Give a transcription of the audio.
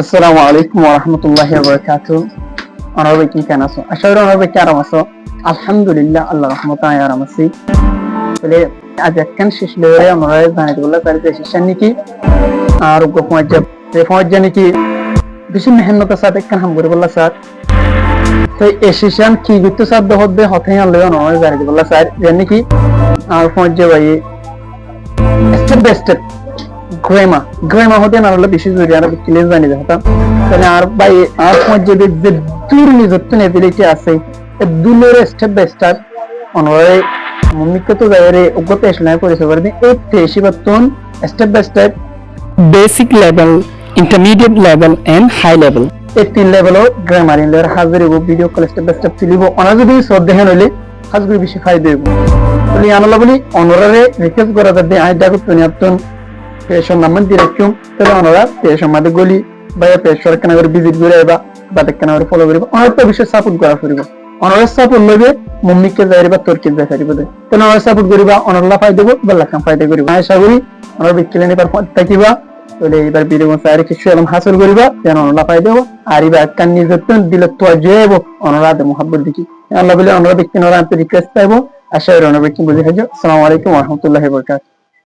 আসসালামু আলাইকুম ওয়া রাহমাতুল্লাহি ওয়া বারাকাতুহু। অনারবে কি কেন আছো? আশা করি অনারবে কি আরাম আছো? আলহামদুলিল্লাহ আল্লাহর রহমতে আমি আরাম আছি। বলে আজ একখান শেষ লয়ে আমরা জানাই বললা তার যে শিশান নাকি আর গো পঞ্জাব যে পঞ্জাব নাকি বেশি মেহনত সাথে একখান হাম করে বললা স্যার। তো এই শিশান কি করতে সাধ্য হবে হতে আনলে অনারে জানাই বললা স্যার যে নাকি আর পঞ্জাব ভাই স্টেপ বাই স্টেপ গ্রামা হতে না হলে বেশি জরুরি আর ক্লিয়ার জানি হতা তাহলে আর ভাই আর পর্যায়ে যে দূর নিজত্ব নেবিলিটি আছে দুলের স্টেপ বাই স্টেপ অনরে মুমিকে তো যাইরে অগতে এসলাই পরিচয় করে দিই এই তেশিবাতন step by step basic level intermediate level and high level এই তিন লেভেলও গ্রামার ইনলের হাজার ভিডিও কল স্টেপ বাই স্টেপ তুলিব অনা যদি সব দেখেন হইলে হাজগুলো বেশি ফায়দা হইব বলি আনলা বলি অনরারে রিকোয়েস্ট করা যাবে আই ডাকু তুনিয়াতন পেশন নামান দিরাকুম তাহলে ওনারা পেশন মাঝে গলি বা পেশর কেন করে ভিজিট করে আইবা বা কেন করে ফলো করিবা ওনার তো বিষয় সাপোর্ট করা করিবা ওনারা সাপোর্ট লইবে মুম্মিকে যাইবা তোরকে যাই করিবা তাহলে ওনারা সাপোর্ট করিবা ওনারা ফায়দা দেব বা লাখাম ফায়দা করিবা আশা করি ওনারা বিক্রিলে পার থাকিবা তাহলে এবার ভিডিও সারি কিছু এলম হাসিল করিবা যেন ওনারা ফায়দা দেব আর এবার কান নিজের দিলে তো জয়ব ওনারা দে মোহাব্বত দেখি আল্লাহ বলে ওনারা বিক্রি ওনারা রিকোয়েস্ট পাইবো আশা করি ওনারা বিক্রি বুঝে খাইছো আসসালামু আলাইকুম ওয়া রাহমাতুল্লাহি ওয়া বারাকাতুহু।